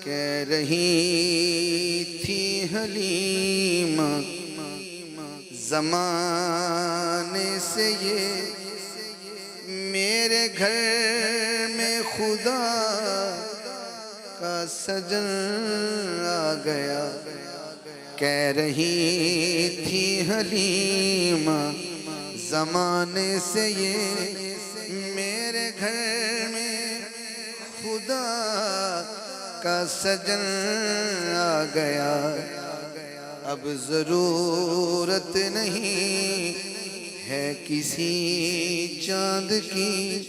کہہ رہی تھی حلیمہ زمانے سے یہ میرے گھر میں خدا کا سجن آ گیا. کہہ رہی تھی حلیمہ زمانے سے یہ میرے گھر میں خدا کا سجن آ گیا. اب ضرورت نہیں ہے کسی چاند کی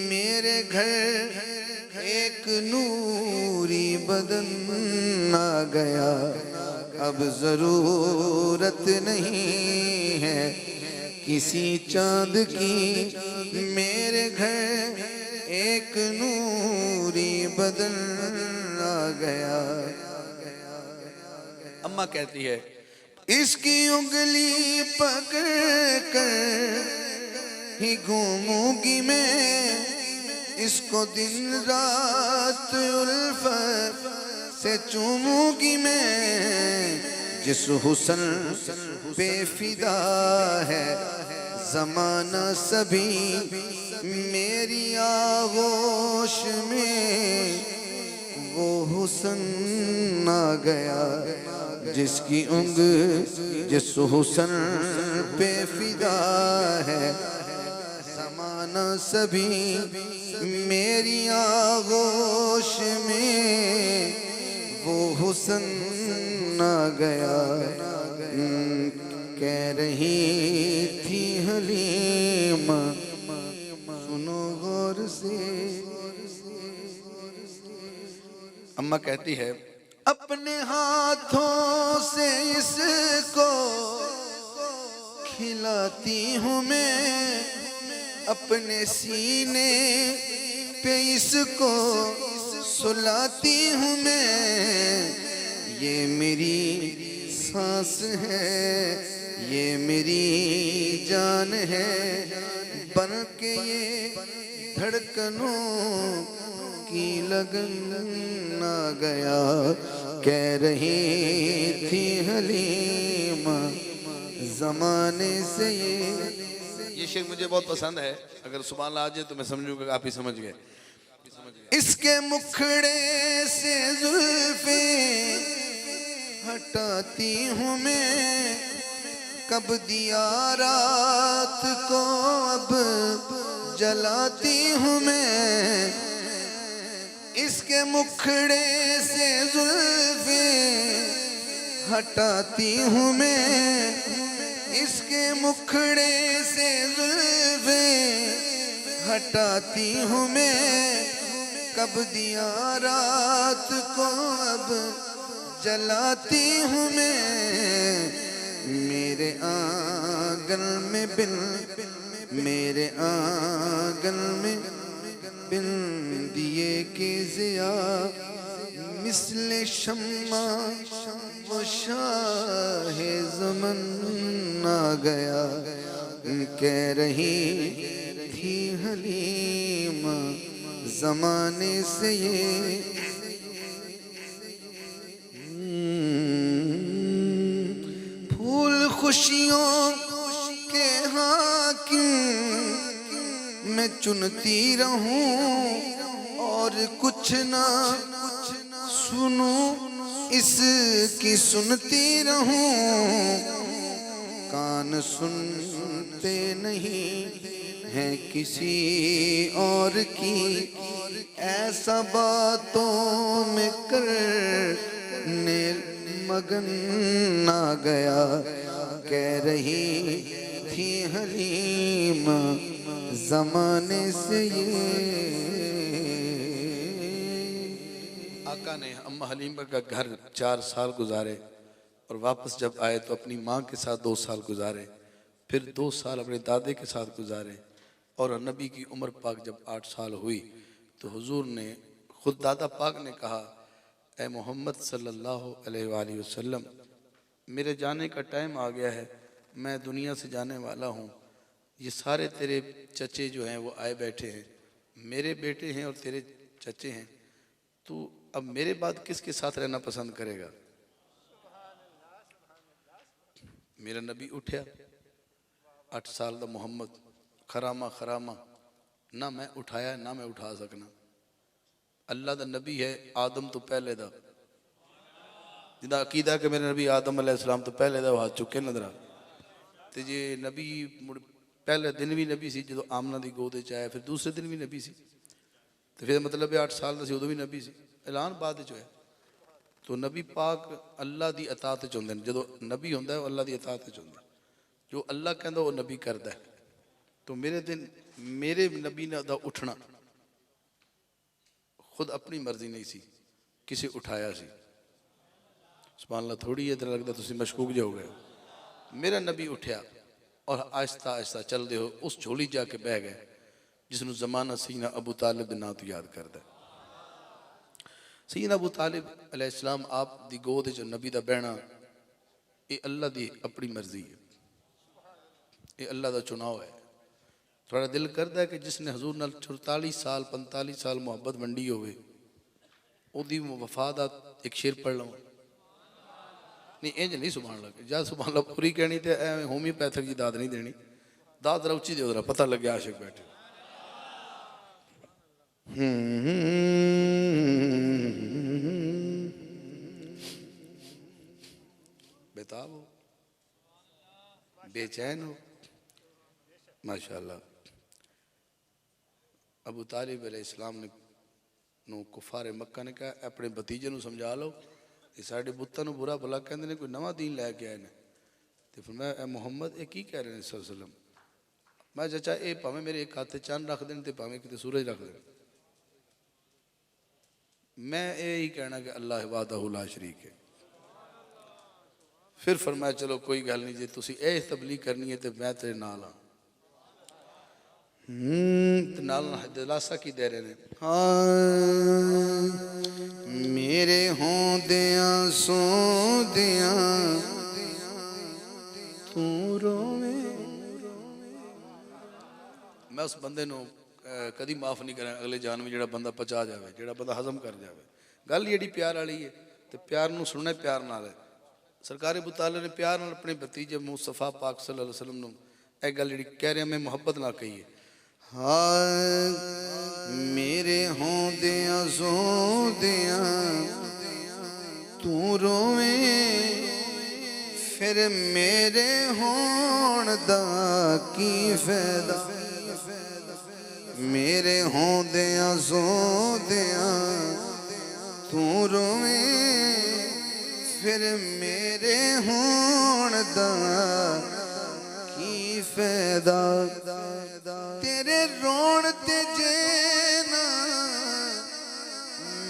میرے گھر ایک نوری بدن آ گیا. اب ضرورت نہیں ہے کسی چاند کی میرے گھر ایک نوری بدن آ گیا. اماں کہتی ہے اس کی انگلی پکڑ کر ہی گھوموں گی میں اس کو دن رات الفت سے چوموں گی میں. جس حسن پہ فدا ہے زمانہ سبھی میری آغوش میں وہ حسن آ گیا. جس حسن پہ فدا ہے زمانہ سبھی میری آغوش میں وہ حسن آ گیا. کہہ رہی تھی حلیمہ سنو غور سے. اماں کہتی ہے اپنے ہاتھوں سے اس کو کھلاتی ہوں میں اپنے سینے پہ اس کو سلاتی ہوں میں. یہ میری سانس ہے یہ میری جان ہے بن کے یہ دھڑکنوں کی لگن آ گیا. کہہ رہی تھی حلیمہ زمانے سے یہ شعر مجھے بہت پسند ہے. اگر سبحان اللہ آ جائے تو میں سمجھوں کہ آپ ہی سمجھ گئے. اس کے مکھڑے سے زلفیں ہٹاتی ہوں میں کب دیا رات کو اب جلاتی ہوں میں. اس کے مکھڑے سے زلفیں ہٹاتی ہوں میں اس کے مکھڑے سے زلفیں ہٹاتی ہوں میں کب دیا رات کو اب جلاتی ہوں میں. میرے آنگن میں میرے آنگن میں بن دیے کے ضیاء مثل شمع وہ شاہ زمن آ گیا. کہہ رہی تھی حلیمہ زمانے سے یہ پھول خوشیوں کے حاکم میں چنتی رہوں اور کچھ نہ سنوں اس کی سنتی رہوں. کان سنتے نہیں ہیں کسی اور کی ایسا باتوں میں کرنے مگن آ گیا. کہہ رہی تھی حلیمہ زمانے سے یہ. آقا نے اماں حلیمہ کا گھر 4 سال گزارے اور واپس جب آئے تو اپنی ماں کے ساتھ 2 سال گزارے پھر 2 سال اپنے دادے کے ساتھ گزارے. اور نبی کی عمر پاک جب 8 سال ہوئی تو حضور نے خود دادا پاک نے کہا اے محمد صلی اللہ علیہ وآلہ وسلم میرے جانے کا ٹائم آ گیا ہے میں دنیا سے جانے والا ہوں یہ سارے تیرے چچے جو ہیں وہ آئے بیٹھے ہیں، میرے بیٹے ہیں اور تیرے چچے ہیں، تو اب میرے بعد کس کے ساتھ رہنا پسند کرے گا؟ میرا نبی اٹھیا 8 سال دا محمد، خرامہ خرامہ نہ میں اٹھایا نہ میں اٹھا سکنا، اللہ دا نبی ہے آدم تو پہلے دا، جدا عقیدہ کہ میرے نبی آدم علیہ السلام تو پہلے دا وہ ہاتھ چکے نظرہ تے جی نبی پہلے دن بھی نبی سی جدو آمنہ دی گودے چاہے، پھر دوسرے دن بھی نبی سی، تو پھر مطلب ہے 8 سال دا سی ادو بھی نبی سی، اعلان بعد جو ہے تو نبی پاک اللہ دی اطاعت چاہتے ہیں، جدو نبی ہوندہ ہے وہ اللہ دی اطاعت چاہتے ہیں، جو اللہ کہندہ وہ نبی کردہ ہے، تو میرے نبی نے دا اٹھنا خود اپنی مرضی نہیں سی، کسی اٹھایا سی، سبحان اللہ تھوڑی ہے لگتا تسی مشکوک جاؤ گئے، میرا نبی اٹھیا اور آہستہ آہستہ چل دے ہو اس جھولی جا کے بہ گئے جس نے زمانہ سینہ ابو طالب بن ناتو یاد کردہ ہے۔ سیدنا ابو طالب علیہ السلام آپ دی گود جو نبی دا بہنا یہ اللہ دی اپنی مرضی ہے، یہ اللہ دا چناؤ ہے، تھوڑا دل کردہ ہے کہ جس نے حضور نال 44 سال 45 سال محبت منڈی ہوئے او دی وفادات ایک شیر پڑھ لوں نہیں اینج نہیں سبحان اللہ جا سبحان اللہ پوری کہنی تے ہومی پیتھک جی داد نہیں دینی داد روچی دے ادھرا پتہ لگیا عاشق بیٹھے بیتاب ہو بے چین ہو ماشاءاللہ۔ ابو طالب علیہ السلام نے کفار مکہ نے کہا اپنے بتیجے نو سمجھا لو یہ ساڑھے بتاں نو برا بھلا کہندے نے کوئی نواں دین لے کے آئے نے، تو فرمایا اے محمد اے کی کہہ رہے ہیں صلی اللہ علیہ وسلم، میں چاچا اے پاویں میرے ایک ہاتھ چاند رکھ دیں تے پاویں کتے سورج رکھ دیں، میں اے ہی کہنا کہ اللہ وحدہ لا شریک ہے۔ پھر فرمایا چلو کوئی گل نہیں جی تسی اے تبلیغ کرنی ہے تے میں تیرے نال ہاں، نال دلاسا کی دے رہے ہیں میرے ہوندیاں سوندیاں تو روے، میں اس بندے نو کدی معاف نہیں کریں اگلے جان میں جڑا بندہ پچا جاوے جڑا بندہ ہضم کر جاوے، گل جڑی پیار والی ہے تے پیار نو سننا پیار نال ہے، سرکار ابو طالب نے پیار نال اپنے بھتیجے مصطفیٰ پاک صلی اللہ علیہ وسلم نو اے گل جڑی کہہ رہے ہیں میں محبت نہ کہی ہے، میرے ہوندیاں سوندیاں تو رویں، پھر میرے ہون دا کی فائدہ، میرے ہوندیاں سوندیاں تو رویں، پھر میرے ہون دا کی فائدہ، تیرے رون تے جینا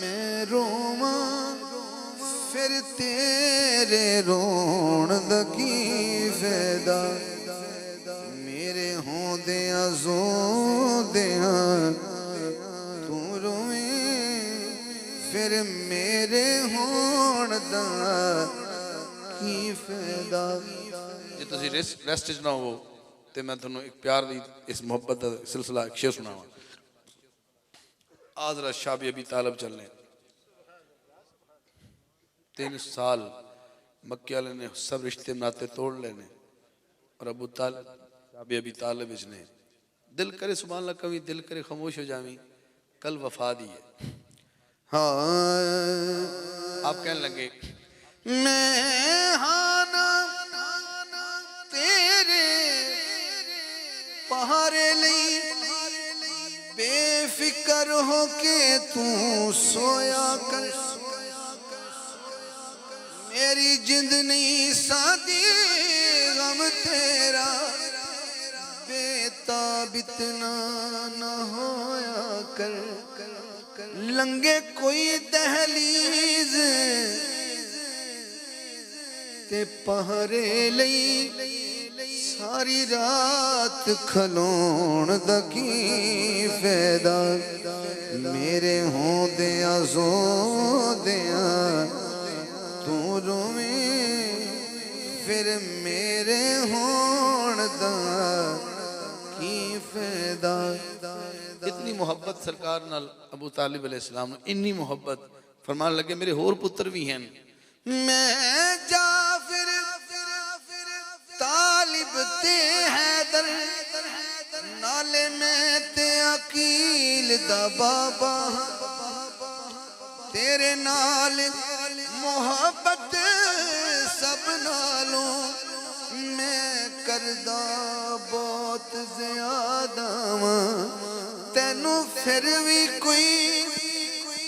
میں روماں، پھر تیرے رون دا کی فائدہ، میرے ہوندیاں سوندیاں تو رویں، پھر میرے ہون دا کی فائدہ۔ جی تسی ریسٹ نہ ہو تے میں تھنو ایک پیار دی اس محبت دا سلسلہ ایک شعر سناواں، آذرا شاہ ابی طالب چلنے 3 سال مکہ والے نے سب رشتے ناتے توڑ لینے اور ابو طالب شاہ ابی طالب اس نے دل کرے سبحان اللہ کبھی دل کرے خاموش ہو جاویں کل وفا دی ہے، آپ کہنے لگے میں ہانا تیرے پہارے لئی بے فکر ہو کے تو سویا کر، میری جند نہیں سادی غم تیرا بے تاب اتنا نہ ہویا کر، لنگے کوئی دہلیز تے پہرے لئی ساری رات کھلون دا کی فائدہ، میرے ہوندیاں سوندیاں تو رویں، پھر میرے ہون دا فائدہ اتنی محبت سرکار نال ابو طالب علیہ السلام نے انی محبت فرمان لگے میرے ہور پتر بھی ہیں میں جعفر طالب تے حیدر نالے میں تے عقیل دا بابا تیرے نال محبت سب نالوں میں کردہ بہت زیادہ تینوں پھر بھی کوئی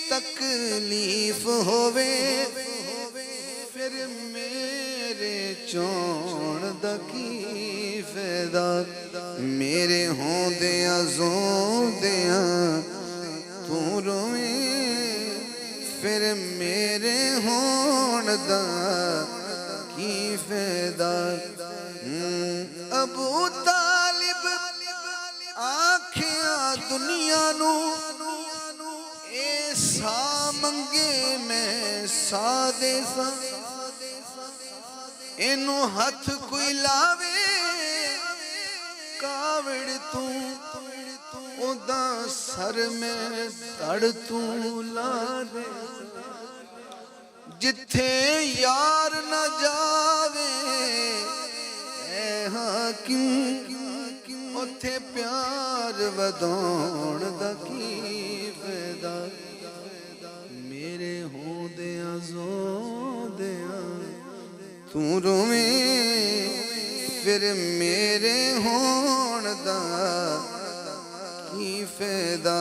تکلیف ہووے پھر میرے چون دا کی فائدہ میرے ہوندیاں زوندیاں تو روئیں پھر میرے ہون دا کی فائدہ ابو طالب آنکھیاں دنیا نو اے سا منگے میں سا دے سا اینو ہتھ کوئی لاوے کاوڑ تو ادا سر میں تڑ تو لا دے جتھے یار نہ جاوے اے حاکم اتھے پیار ودون دا کی فائدہ میرے ہوندیاں زوندیاں تو رویں پھر میرے ہون دا کی فائدہ